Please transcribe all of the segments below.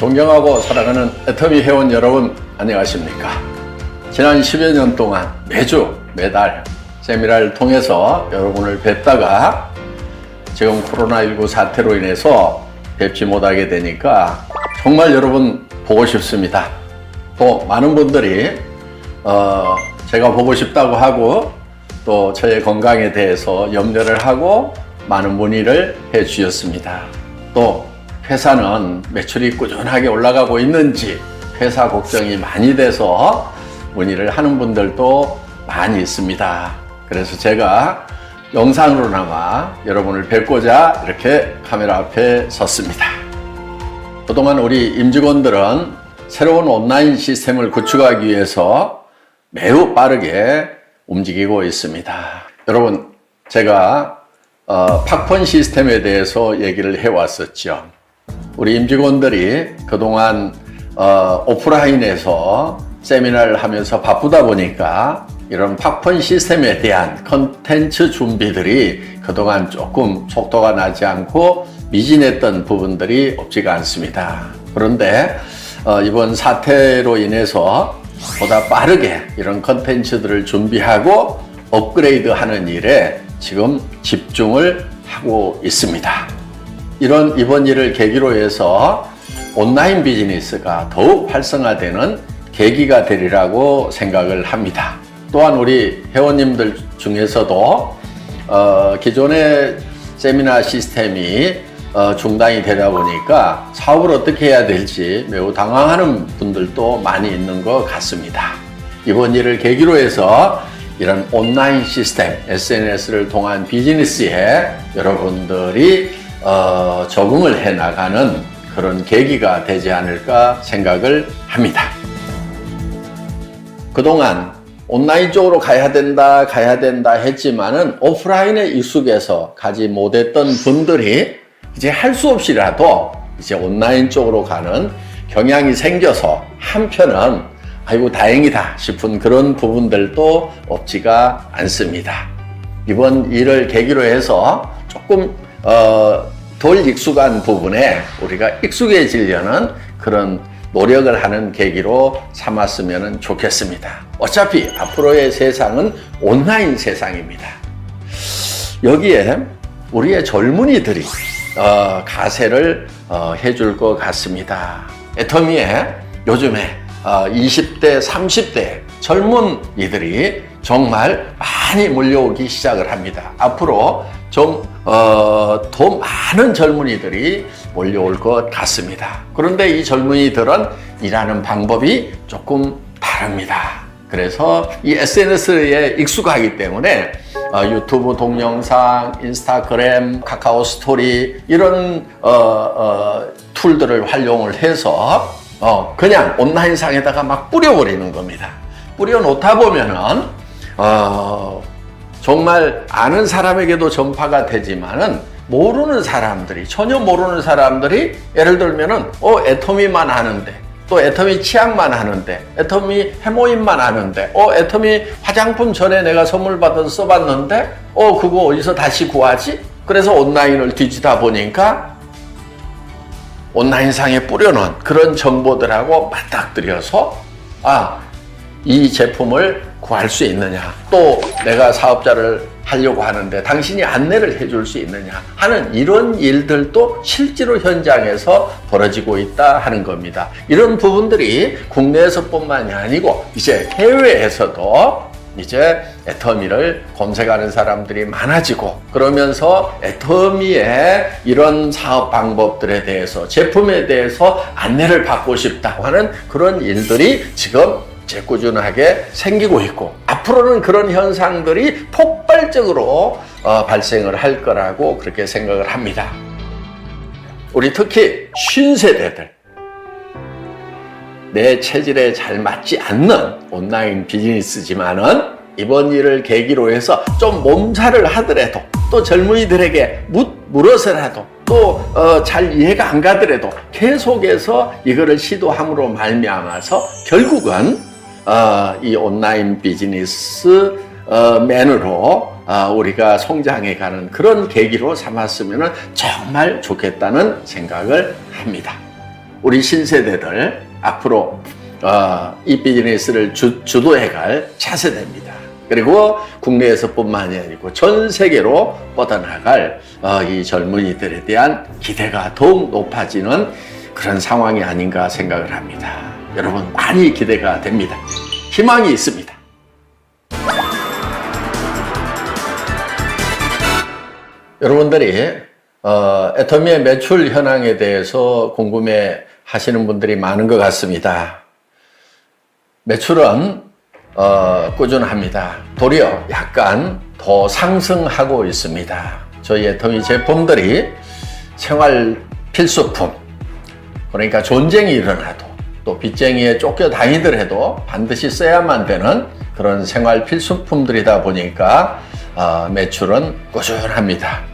존경하고 사랑하는 애터미 회원 여러분, 안녕하십니까? 지난 10여 년 동안 매달 세미나를 통해서 여러분을 뵙다가 지금 코로나19 사태로 인해서 뵙지 못하게 되니까 정말 여러분 보고 싶습니다. 또 많은 분들이 제가 보고 싶다고 하고 또 저의 건강에 대해서 염려를 하고 많은 문의를 해 주셨습니다. 또 회사는 매출이 꾸준하게 올라가고 있는지 회사 걱정이 많이 돼서 문의를 하는 분들도 많이 있습니다. 그래서 제가 영상으로나마 여러분을 뵙고자 이렇게 카메라 앞에 섰습니다. 그동안 우리 임직원들은 새로운 온라인 시스템을 구축하기 위해서 매우 빠르게 움직이고 있습니다. 여러분, 제가 팍펀 시스템에 대해서 얘기를 해왔었죠. 우리 임직원들이 그동안 오프라인에서 세미나를 하면서 바쁘다 보니까 이런 팍펀 시스템에 대한 컨텐츠 준비들이 그동안 조금 속도가 나지 않고 미진했던 부분들이 없지가 않습니다. 그런데 이번 사태로 인해서 보다 빠르게 이런 컨텐츠들을 준비하고 업그레이드하는 일에 지금 집중을 하고 있습니다. 이번 일을 계기로 해서 온라인 비즈니스가 더욱 활성화되는 계기가 되리라고 생각을 합니다. 또한 우리 회원님들 중에서도 기존의 세미나 시스템이 중단이 되다 보니까 사업을 어떻게 해야 될지 매우 당황하는 분들도 많이 있는 것 같습니다. 이번 일을 계기로 해서 이런 온라인 시스템, SNS를 통한 비즈니스에 여러분들이 적응을 해 나가는 그런 계기가 되지 않을까 생각을 합니다. 그동안 온라인 쪽으로 가야 된다 했지만은 오프라인에 익숙해서 가지 못했던 분들이 이제 할 수 없이라도 이제 온라인 쪽으로 가는 경향이 생겨서 한편은 아이고 다행이다 싶은 그런 부분들도 없지가 않습니다. 이번 일을 계기로 해서 조금 덜 익숙한 부분에 우리가 익숙해지려는 그런 노력을 하는 계기로 삼았으면 좋겠습니다. 어차피 앞으로의 세상은 온라인 세상입니다. 여기에 우리의 젊은이들이 가세를 해줄 것 같습니다. 애터미에 요즘에 20대, 30대 젊은이들이 정말 많이 몰려오기 시작을 합니다. 앞으로 좀 더 많은 젊은이들이 몰려올 것 같습니다. 그런데 이 젊은이들은 일하는 방법이 조금 다릅니다. 그래서 이 SNS에 익숙하기 때문에 유튜브 동영상, 인스타그램, 카카오 스토리 이런 툴들을 활용을 해서 그냥 온라인상에다가 막 뿌려버리는 겁니다. 뿌려놓다 보면은 정말 아는 사람에게도 전파가 되지만은 전혀 모르는 사람들이 예를 들면은 애터미만 아는데 또 애터미 치약만 아는데 애터미 해모임만 아는데 애터미 화장품 전에 내가 선물 받아서 써봤는데 그거 어디서 다시 구하지? 그래서 온라인을 뒤지다 보니까 온라인상에 뿌려놓은 그런 정보들하고 맞닥뜨려서 이 제품을 구할 수 있느냐, 또 내가 사업자를 하려고 하는데 당신이 안내를 해줄 수 있느냐 하는 이런 일들도 실제로 현장에서 벌어지고 있다 하는 겁니다. 이런 부분들이 국내에서뿐만이 아니고 이제 해외에서도 이제 애터미를 검색하는 사람들이 많아지고 그러면서 애터미의 이런 사업 방법들에 대해서 제품에 대해서 안내를 받고 싶다 하는 그런 일들이 지금 꾸준하게 생기고 있고 앞으로는 그런 현상들이 폭발적으로 발생을 할 거라고 그렇게 생각을 합니다. 우리 특히 신세대들 내 체질에 잘 맞지 않는 온라인 비즈니스지만은 이번 일을 계기로 해서 좀 몸살을 하더라도 또 젊은이들에게 물어서라도 또 잘 이해가 안 가더라도 계속해서 이거를 시도함으로 말미암아서 결국은 이 온라인 비즈니스 맨으로 우리가 성장해가는 그런 계기로 삼았으면 정말 좋겠다는 생각을 합니다. 우리 신세대들 앞으로 이 비즈니스를 주도해갈 차세대입니다. 그리고 국내에서뿐만이 아니고 전 세계로 뻗어나갈 이 젊은이들에 대한 기대가 더욱 높아지는 그런 상황이 아닌가 생각을 합니다. 여러분 많이 기대가 됩니다. 희망이 있습니다. 여러분들이 애터미의 매출 현황에 대해서 궁금해 하시는 분들이 많은 것 같습니다. 매출은 꾸준합니다. 도리어 약간 더 상승하고 있습니다. 저희 애터미 제품들이 생활 필수품, 그러니까 존쟁이 일어나도 또 빚쟁이에 쫓겨 다니더라도 반드시 써야만 되는 그런 생활 필수품들이다 보니까 매출은 꾸준합니다.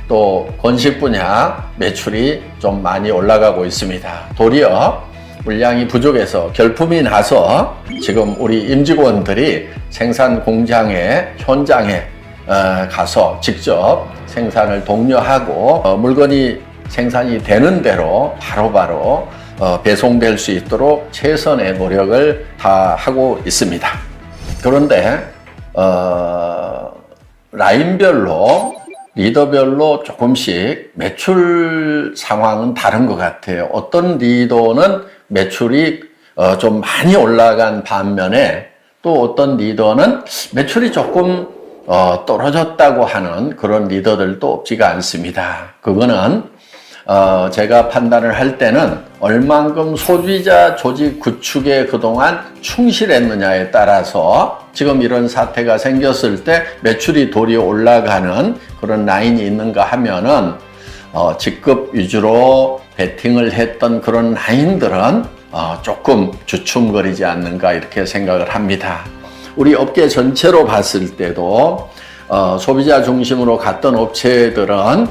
또 건식 분야 매출이 좀 많이 올라가고 있습니다. 도리어 물량이 부족해서 결품이 나서 지금 우리 임직원들이 생산 공장에 현장에 가서 직접 생산을 독려하고 물건이 생산이 되는 대로 바로바로 배송될 수 있도록 최선의 노력을 다하고 있습니다. 그런데 라인별로 리더별로 조금씩 매출 상황은 다른 것 같아요. 어떤 리더는 매출이 좀 많이 올라간 반면에 또 어떤 리더는 매출이 조금 떨어졌다고 하는 그런 리더들도 없지가 않습니다. 그거는 제가 판단을 할 때는 얼만큼 소비자 조직 구축에 그동안 충실했느냐에 따라서 지금 이런 사태가 생겼을 때 매출이 도리어 올라가는 그런 라인이 있는가 하면은 직급 위주로 베팅을 했던 그런 라인들은 조금 주춤거리지 않는가 이렇게 생각을 합니다. 우리 업계 전체로 봤을 때도 소비자 중심으로 갔던 업체들은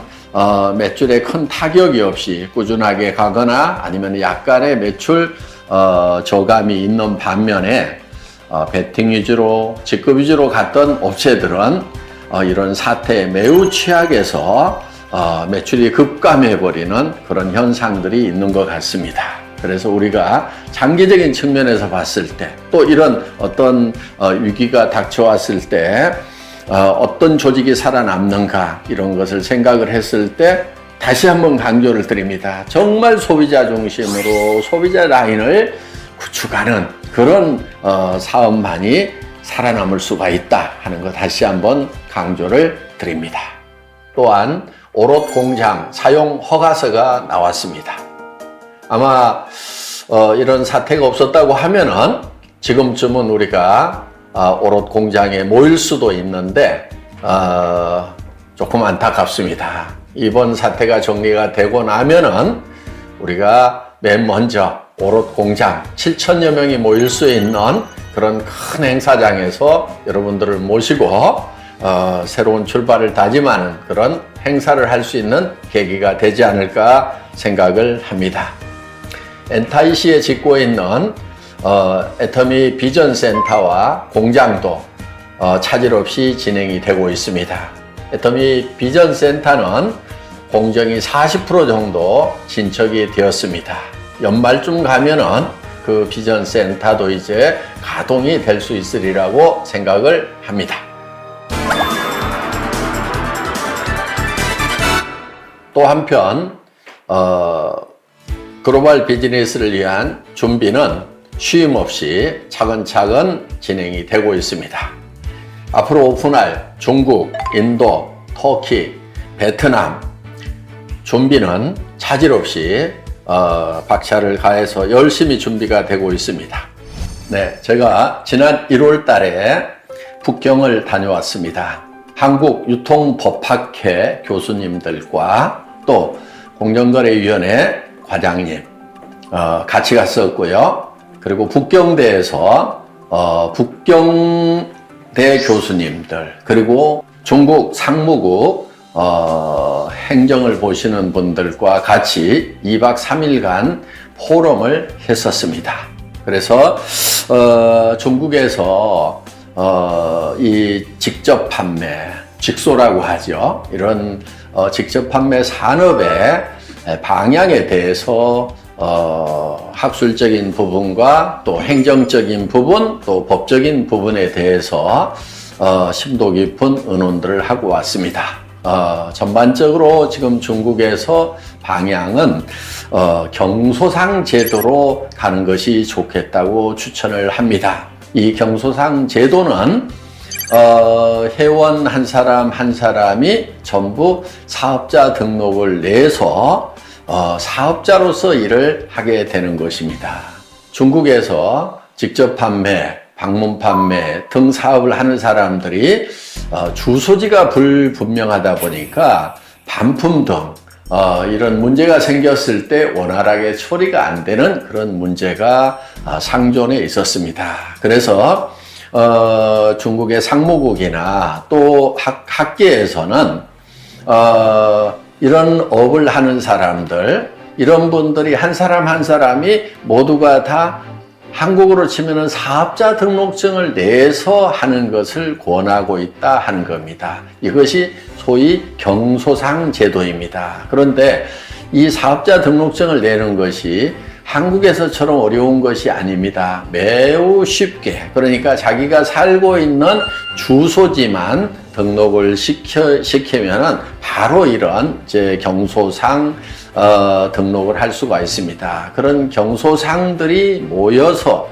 매출에 큰 타격이 없이 꾸준하게 가거나 아니면 약간의 매출 저감이 있는 반면에 베팅 위주로 직급 위주로 갔던 업체들은 이런 사태에 매우 취약해서 매출이 급감해 버리는 그런 현상들이 있는 것 같습니다. 그래서 우리가 장기적인 측면에서 봤을 때 또 이런 어떤 위기가 닥쳐왔을 때 어떤 조직이 살아남는가 이런 것을 생각을 했을 때 다시 한번 강조를 드립니다. 정말 소비자 중심으로 소비자 라인을 구축하는 그런 사업만이 살아남을 수가 있다 하는 거 다시 한번 강조를 드립니다. 또한 오롯 공장 사용 허가서가 나왔습니다. 아마 이런 사태가 없었다고 하면은 지금쯤은 우리가 오롯 공장에 모일 수도 있는데 조금 안타깝습니다. 이번 사태가 정리가 되고 나면은 우리가 맨 먼저 오롯 공장 7천여 명이 모일 수 있는 그런 큰 행사장에서 여러분들을 모시고 새로운 출발을 다짐하는 그런 행사를 할 수 있는 계기가 되지 않을까 생각을 합니다. 엔타이시에 짓고 있는 애터미 비전 센터와 공장도 차질 없이 진행이 되고 있습니다. 애터미 비전 센터는 공정이 40% 정도 진척이 되었습니다. 연말쯤 가면은 그 비전 센터도 이제 가동이 될 수 있으리라고 생각을 합니다. 또 한편 글로벌 비즈니스를 위한 준비는 쉼 없이 차근차근 진행이 되고 있습니다. 앞으로 오픈할 중국, 인도, 터키, 베트남 준비는 차질 없이 박차를 가해서 열심히 준비가 되고 있습니다. 네, 제가 지난 1월 달에 북경을 다녀왔습니다. 한국유통법학회 교수님들과 또 공정거래위원회 과장님 같이 갔었고요. 그리고 북경대에서 북경대 교수님들 그리고 중국 상무국 행정을 보시는 분들과 같이 2박 3일간 포럼을 했었습니다. 그래서 중국에서 이 직접 판매, 직소라고 하죠. 이런 직접 판매 산업의 방향에 대해서 학술적인 부분과 또 행정적인 부분, 또 법적인 부분에 대해서 심도 깊은 의논들을 하고 왔습니다. 전반적으로 지금 중국에서 방향은 경소상 제도로 가는 것이 좋겠다고 추천을 합니다. 이 경소상 제도는 회원 한 사람 한 사람이 전부 사업자 등록을 내서 사업자로서 일을 하게 되는 것입니다. 중국에서 직접 판매, 방문 판매 등 사업을 하는 사람들이 주소지가 불분명하다 보니까 반품 등 이런 문제가 생겼을 때 원활하게 처리가 안 되는 그런 문제가 상존해 있었습니다. 그래서 중국의 상무국이나 또 학계에서는 이런 업을 하는 사람들, 이런 분들이 한 사람 한 사람이 모두가 다 한국으로 치면은 사업자 등록증을 내서 하는 것을 권하고 있다 하는 겁니다. 이것이 소위 경소상 제도입니다. 그런데 이 사업자 등록증을 내는 것이 한국에서처럼 어려운 것이 아닙니다. 매우 쉽게, 그러니까 자기가 살고 있는 주소지만 등록을 시키면은 바로 이런 경소상 등록을 할 수가 있습니다. 그런 경소상들이 모여서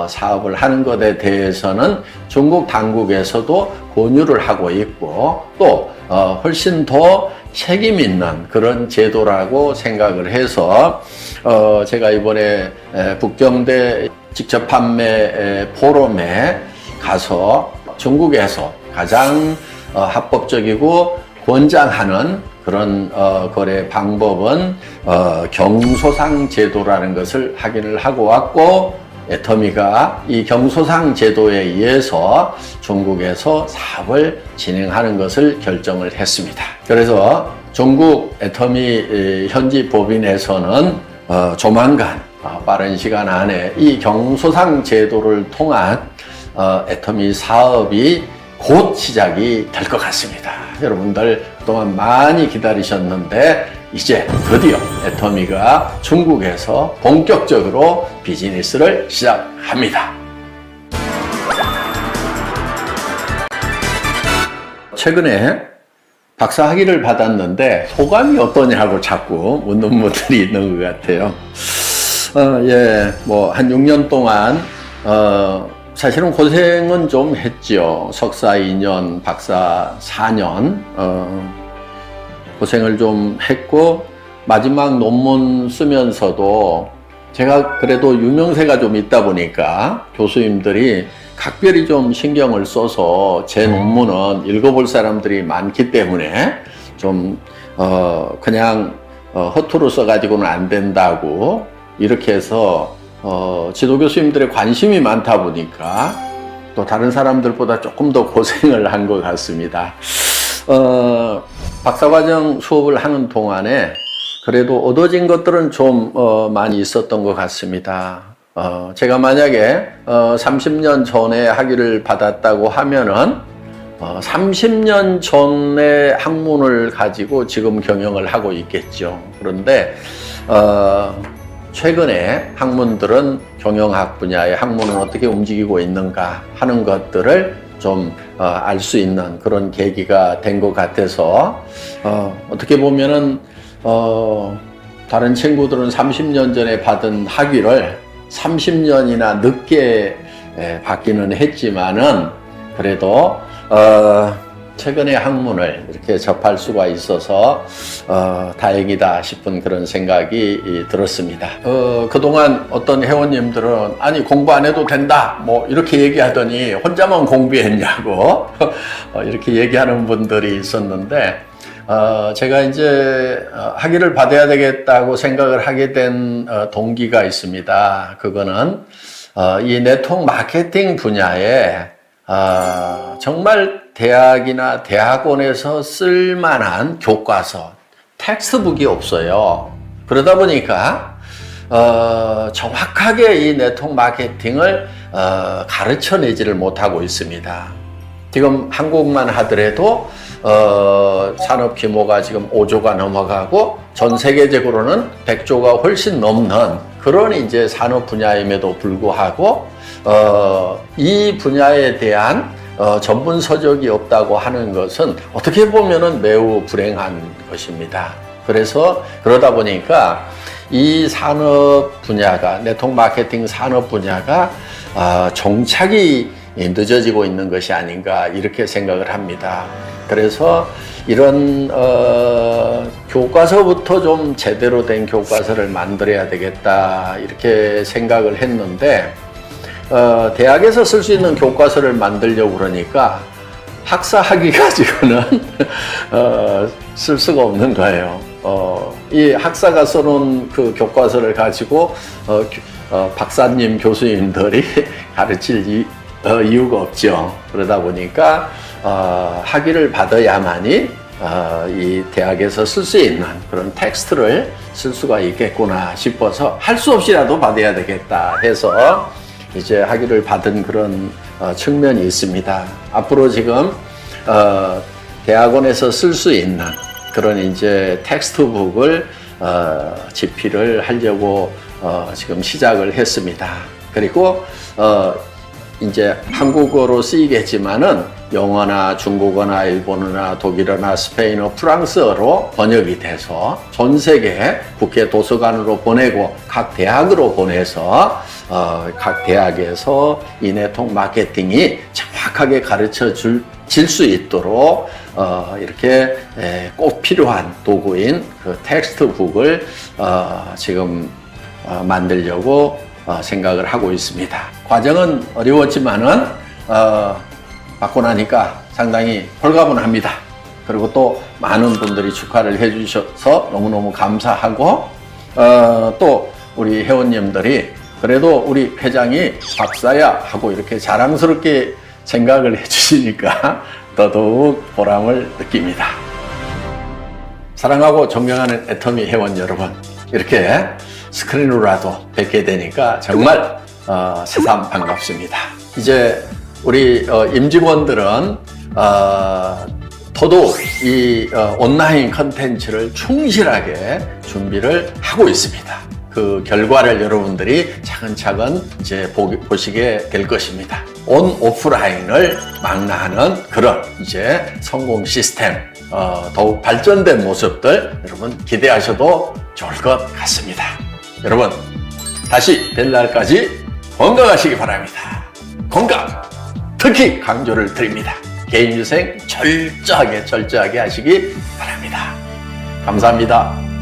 사업을 하는 것에 대해서는 중국 당국에서도 권유를 하고 있고 또 훨씬 더 책임 있는 그런 제도라고 생각을 해서 제가 이번에 북경대 직접 판매 포럼에 가서 중국에서 가장 합법적이고 권장하는 그런 거래 방법은 경소상 제도라는 것을 확인을 하고 왔고, 애터미가 이 경소상 제도에 의해서 중국에서 사업을 진행하는 것을 결정을 했습니다. 그래서 중국 애터미 현지 법인에서는 조만간 빠른 시간 안에 이 경소상 제도를 통한 애터미 사업이 곧 시작이 될 것 같습니다. 여러분들 그동안 많이 기다리셨는데 이제 드디어 애터미가 중국에서 본격적으로 비즈니스를 시작합니다. 최근에 박사 학위를 받았는데 소감이 어떠냐고 자꾸 묻는 분들이 있는 것 같아요. 한 6년 동안 사실은 고생은 좀 했죠. 석사 2년, 박사 4년 고생을 좀 했고, 마지막 논문 쓰면서도 제가 그래도 유명세가 좀 있다 보니까 교수님들이 각별히 좀 신경을 써서 제 논문은 읽어볼 사람들이 많기 때문에 좀 그냥 허투루 써가지고는 안 된다고 이렇게 해서 지도 교수님들의 관심이 많다 보니까 또 다른 사람들보다 조금 더 고생을 한 것 같습니다. 박사과정 수업을 하는 동안에 그래도 얻어진 것들은 좀 많이 있었던 것 같습니다. 제가 만약에 30년 전에 학위를 받았다고 하면은 30년 전의 학문을 가지고 지금 경영을 하고 있겠죠. 그런데 최근에 학문들은 경영학 분야의 학문은 어떻게 움직이고 있는가 하는 것들을 좀 알 수 있는 그런 계기가 된 것 같아서 어떻게 보면은 다른 친구들은 30년 전에 받은 학위를 30년이나 늦게 받기는 했지만은 그래도 최근의 학문을 이렇게 접할 수가 있어서 다행이다 싶은 그런 생각이 들었습니다. 그동안 어떤 회원님들은 아니 공부 안 해도 된다 뭐 이렇게 얘기하더니 혼자만 공부했냐고 이렇게 얘기하는 분들이 있었는데 제가 이제 학위를 받아야 되겠다고 생각을 하게 된 동기가 있습니다. 그거는 이 네트워크 마케팅 분야에 정말 대학이나 대학원에서 쓸만한 교과서, 텍스트북이 없어요. 그러다 보니까 정확하게 이 네트워크 마케팅을 가르쳐내지를 못하고 있습니다. 지금 한국만 하더라도 산업 규모가 지금 5조가 넘어가고 전 세계적으로는 100조가 훨씬 넘는 그런 이제 산업 분야임에도 불구하고 이 분야에 대한 전문 서적이 없다고 하는 것은 어떻게 보면은 매우 불행한 것입니다. 그래서 그러다 보니까 이 산업 분야가 네트워크 마케팅 산업 분야가 정착이 늦어지고 있는 것이 아닌가 이렇게 생각을 합니다. 그래서 이런 교과서부터 좀 제대로 된 교과서를 만들어야 되겠다 이렇게 생각을 했는데 대학에서 쓸 수 있는 교과서를 만들려고 그러니까 학사 학위 가지고는 쓸 수가 없는 거예요. 이 학사가 써놓은 그 교과서를 가지고 박사님 교수님들이 가르칠 이유가 없죠. 그러다 보니까 학위를 받아야만이 이 대학에서 쓸 수 있는 그런 텍스트를 쓸 수가 있겠구나 싶어서 할 수 없이라도 받아야 되겠다 해서 이제 학위를 받은 그런 측면이 있습니다. 앞으로 지금 대학원에서 쓸 수 있는 그런 이제 텍스트북을 집필을 하려고 지금 시작을 했습니다. 그리고 이제 한국어로 쓰이겠지만은 영어나 중국어나 일본어나 독일어나 스페인어, 프랑스어로 번역이 돼서 전 세계 국회 도서관으로 보내고 각 대학으로 보내서 각 대학에서 이 네트워크 마케팅이 정확하게 가르쳐 질 수 있도록 이렇게 꼭 필요한 도구인 그 텍스트북을 지금 만들려고 생각을 하고 있습니다. 과정은 어려웠지만은 받고 나니까 상당히 홀가분합니다. 그리고 또 많은 분들이 축하를 해주셔서 너무너무 감사하고 또 우리 회원님들이 그래도 우리 회장이 박사야 하고 이렇게 자랑스럽게 생각을 해주시니까 더더욱 보람을 느낍니다. 사랑하고 존경하는 애터미 회원 여러분, 이렇게 스크린으로라도 뵙게 되니까 정말 새삼 반갑습니다. 이제 우리 임직원들은 더더욱 이 온라인 컨텐츠를 충실하게 준비를 하고 있습니다. 그 결과를 여러분들이 차근차근 이제 보시게 될 것입니다. 온 오프라인을 망라하는 그런 이제 성공 시스템, 더욱 발전된 모습들 여러분 기대하셔도 좋을 것 같습니다. 여러분 다시 뵐 날까지 건강하시기 바랍니다. 건강 특히 강조를 드립니다. 개인위생 철저하게 하시기 바랍니다. 감사합니다.